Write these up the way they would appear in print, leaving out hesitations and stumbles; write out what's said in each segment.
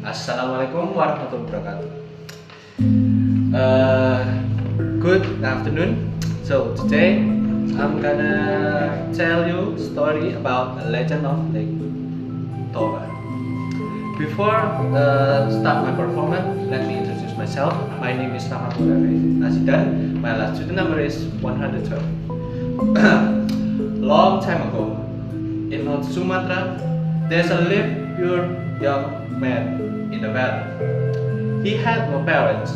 Assalamualaikum warahmatullahi wabarakatuh. Uh, Good afternoon. So today I'm gonna tell you a story about a legend of Lake Toba. Before start my performance, let me introduce myself. My name is Rachmatullah. My last student number is 112. Long time ago, in North Sumatra, there's a lived pure young man in the valley. He had no parents,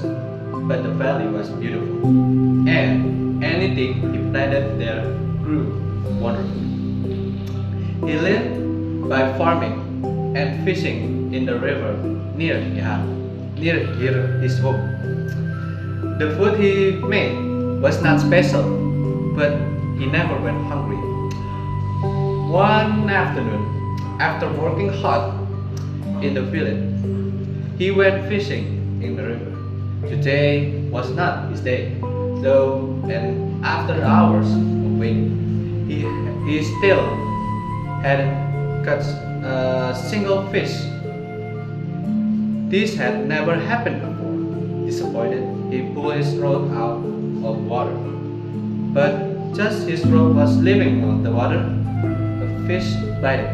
but the valley was beautiful, and anything he planted there grew wonderfully. He lived by farming and fishing in the river near his home. The food he made was not special, but he never went hungry. One afternoon, after working hard in the village, he went fishing in the river. Today was not his day, though, and after hours of waiting, he still hadn't caught a single fish. This had never happened before. Disappointed, he pulled his rod out of water. But just his rod was leaving on the water, a fish bited.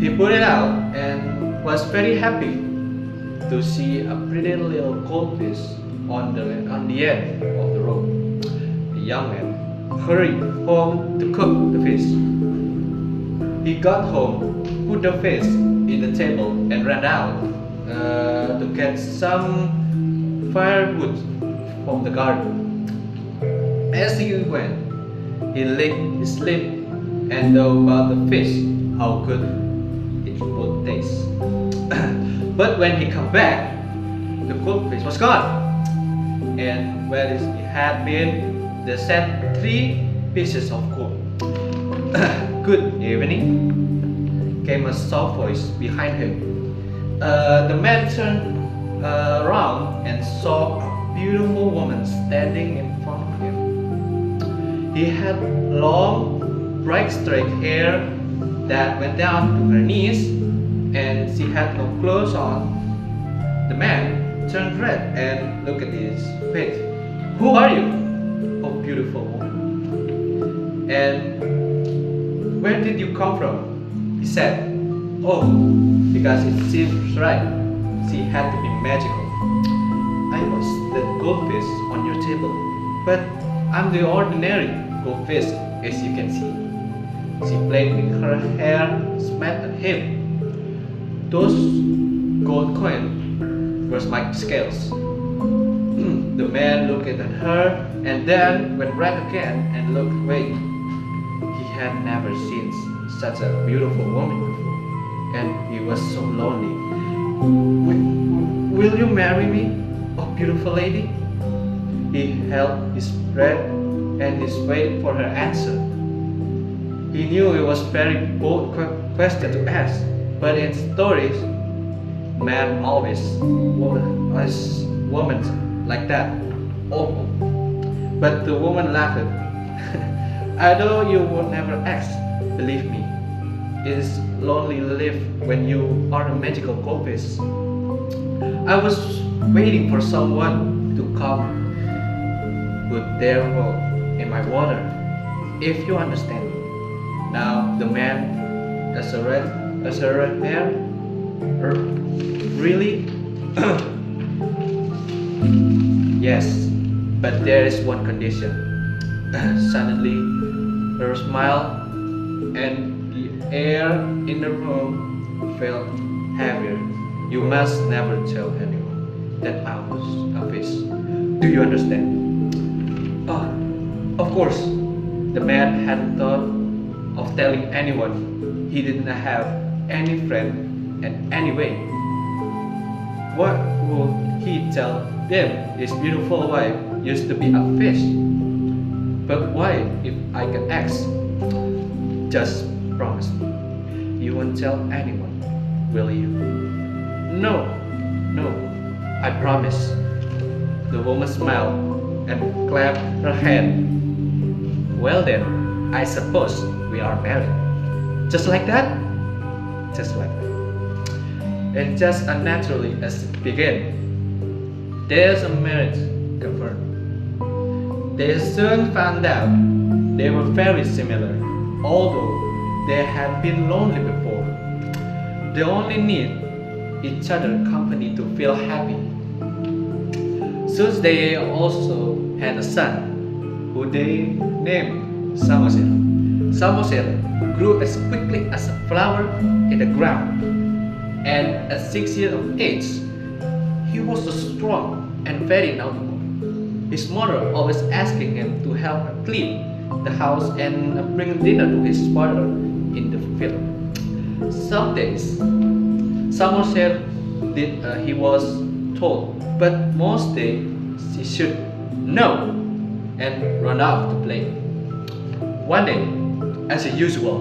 He put it out and was very happy to see a pretty little goldfish on the end of the rope. The young man hurried home to cook the fish. He got home, put the fish in the table, and ran out to get some firewood from the garden. As he went, he licked his lip and thought about the fish, how good it would taste. But when he came back, the goldfish was gone, and where it had been, there sat 3 pieces of gold. Good evening, came a soft voice behind him. The man turned around and saw a beautiful woman standing in front of him. He had long, bright straight hair that went down to her knees, and she had no clothes on. The man turned red and looked at his face. "Who are you, oh beautiful woman? And where did you come from?" He said. "Oh, because it seems right. She had to be magical. I was the goldfish on your table, but I'm the ordinary goldfish, as you can see." She played with her hair, smiled at him. "Those gold coins were my scales." The man looked at her and then went right again and looked away. He had never seen such a beautiful woman before, and he was so lonely. Will you marry me, oh beautiful lady?" He held his breath and he waited for her answer. He knew it was a very bold question to ask, but in stories, men always women like that. Oh, but the woman laughed. "I know you would never ask. Believe me, it is lonely to live when you are a magical goldfish. I was waiting for someone to come put their hope in my water, if you understand." Now the man has a red hair. Really? "Yes, but there is one condition." Suddenly, her smile and the air in the room felt heavier. "You must never tell anyone that I was a fish. Do you understand?" "Oh, of course." The man hadn't thought of telling anyone. He didn't have any friend, and anyway, what would he tell them? His beautiful wife used to be a fish. "But why, if I can ask?" "Just promise me. You won't tell anyone, will you?" No, I promise." The woman smiled and clapped her hand. "Well then, I suppose we are married." "Just like that?" "Just like that." and just unnaturally as it began. There's a marriage confirmed. They soon found out they were very similar, although they had been lonely before. They only need each other company to feel happy. Soon they also had a son, who they named Samoser. Samoser grew as quickly as a flower in the ground, and at 6 years of age, he was so strong and very knowledgeable. His mother always asking him to help her clean the house and bring dinner to his father in the field. Some days, Samoser did he was told, but most days he should know and run off to play. One day, as usual,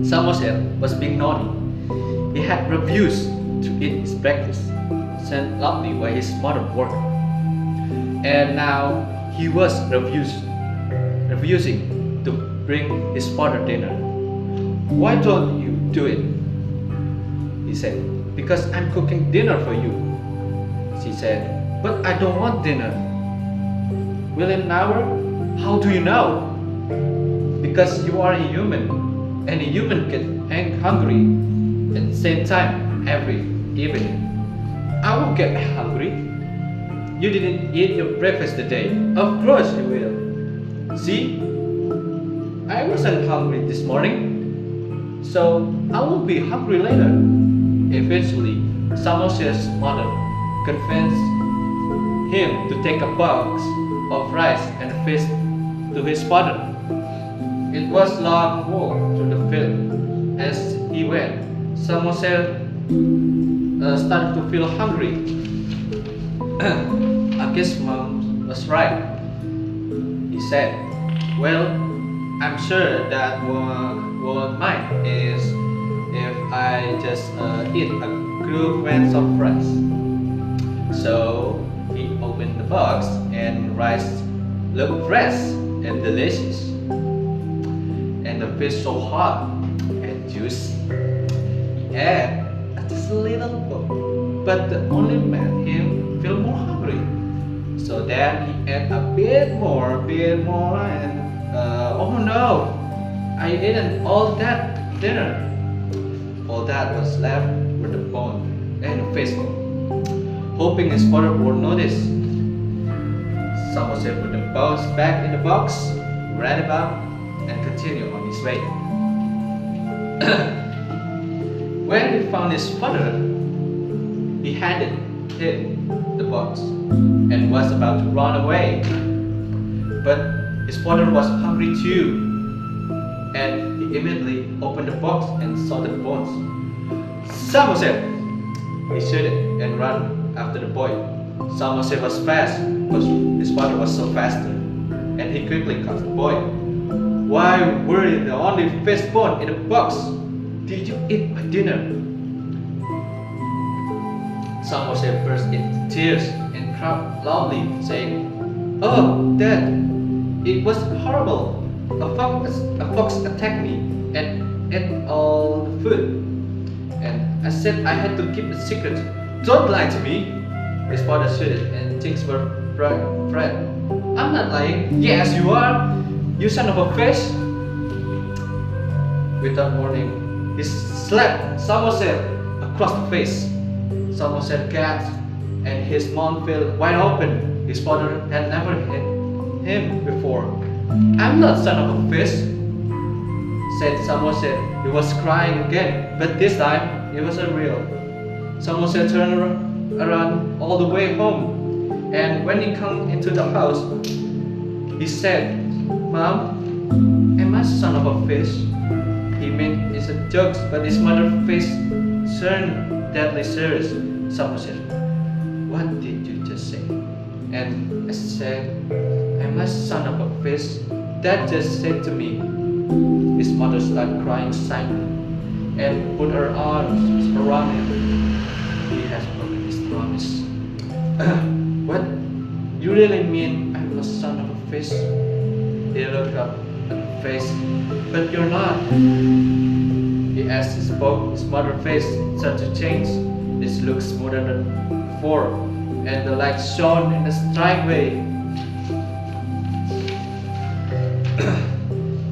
Samoser was being naughty. He had refused to eat his breakfast, sent loudly while his mother worked, and now he was refusing to bring his father dinner. "Why don't you do it?" he said. "Because I'm cooking dinner for you," she said. "But I don't want dinner." "Within an hour? How do you know?" "Because you are a human, and a human gets hungry at the same time every evening." "I won't get hungry." "You didn't eat your breakfast today." "Of course you will." "See, I wasn't hungry this morning, so I will be hungry later." Eventually, Samoser's mother convinced him to take a box of rice and fish to his father. It was a long walk through the field. As he went, Samoser started to feel hungry. "I guess Mom was right," he said. "Well, I'm sure that won't mind is if I just eat a good went of rice." So he opened the box and rice looked fresh and delicious, and the fish so hot and juicy. He ate just a little bit, but it only made him feel more hungry. So then he ate a bit more, and oh no, I ate all that dinner. All that was left were the bone and the fish bone. Hoping his father would notice, Samoser put the bones back in the box, ran about, and continued on his way. When he found his father, he handed him the box and was about to run away. But his father was hungry too, and he immediately opened the box and saw the bones. "Samoser!" he shouted and ran after the boy. Samoser was fast, but his father was so faster, and he quickly caught the boy. "Why were you the only fish bone in the box? Did you eat my dinner?" Samoser burst into tears and cried loudly, saying, "Oh, Dad, it was horrible. A fox attacked me and ate all the food. And I said I had to keep it secret. Don't lie to me." His father shouted and things were Fred. "I'm not lying." "Yes, you are, you son of a fish." Without warning, he slapped Samoser across the face. Samoser gasped and his mouth fell wide open. His father had never hit him before. "I'm not son of a fish," said Samoser. He was crying again, but this time it wasn't real. Samoser turned around all the way home, and when he came into the house, he said, "Mom, am I son of a fish?" He meant it's a joke, but his mother's face turned deadly serious. Samoser, "What did you just say?" And I said, "Am I son of a fish? Dad just said to me." His mother started crying silently and put her arms around him. "He has broken his promise." "What? You really mean I'm a son of a fish?" He looked up at her face. "But you're not," he As he spoke, his mother's face started to change. It looked smoother than before, and the light shone in a strange way.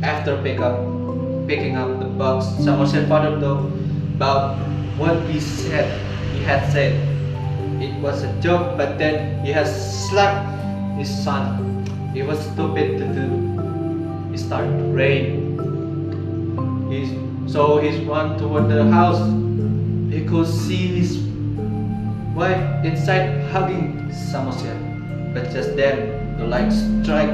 After picking up the box, Samoset father thought about what he had said. It was a joke, but then he had slapped his son. It was stupid to do. It started to rain. So he ran toward the house. He could see his wife inside hugging Samoset. But just then, the light struck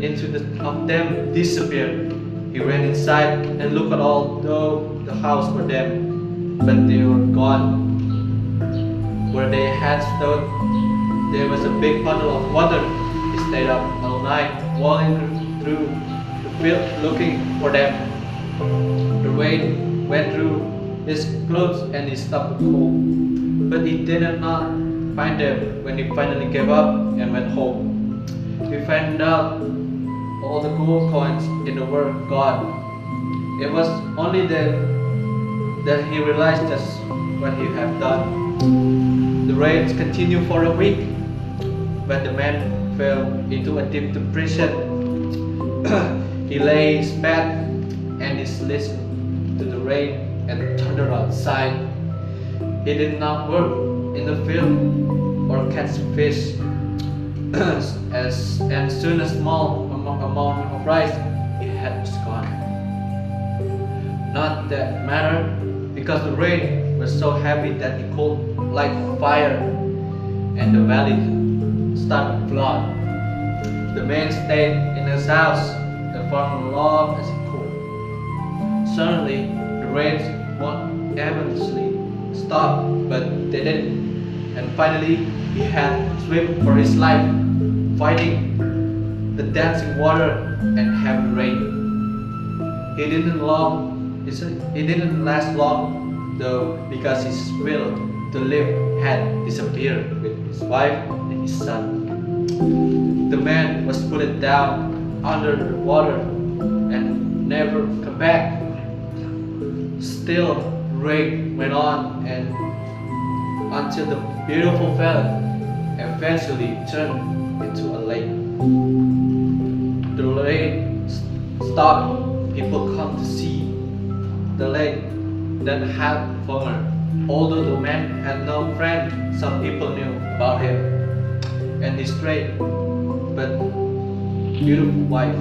into of them disappeared. He ran inside and looked at all the house for them, but they were gone. Where they had stood, there was a big puddle of water. He stayed up all night, walking through the field looking for them. The rain went through his clothes and he stopped cold, but he did not find them when he finally gave up and went home. He found out all the gold coins in the world gone. It was only then that he realized just what he had done. The rains continued for a week. When the man fell into a deep depression, he lay in his bed and he listened to the rain and thunder outside. He did not work in the field or catch fish. And soon a small amount of rice he had was gone. Not that mattered, because the rain was so heavy that he could light fire, and the valley started to flood. The man stayed in his house and farmed as long as he could. Suddenly, the rain eventually stopped, but they didn't. And finally, he had to swim for his life, fighting the dancing water and heavy rain. He didn't last long, though, because his will to live had disappeared with his wife and his son. The man was put down under the water and never come back. Still, rain went on and until the beautiful valley eventually turned into a lake. The rain stopped. People come to see the lake that had former. Although the man had no friend, some people knew about him and his straight but beautiful wife.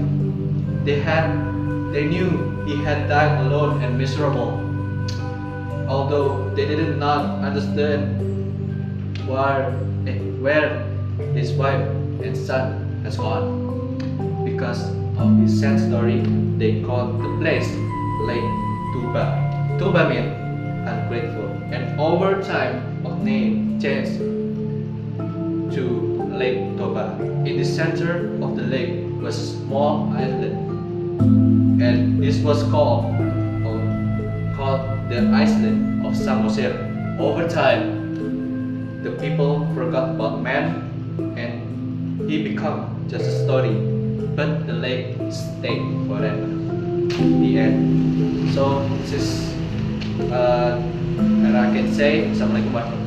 They knew he had died alone and miserable. Although they did not understand where his wife and son has gone. Because of his sad story, they called the place Lake Tuba. Tuba means ungrateful, and over time of name changed to Lake Tuba. In the center of the lake was a small island, and this was called the island of Samoset. Over time, the people forgot about man, and he became just a story. But the lake stayed forever. The end. So this is what I can say. Assalamualaikum warahmatullahi wabarakatuh.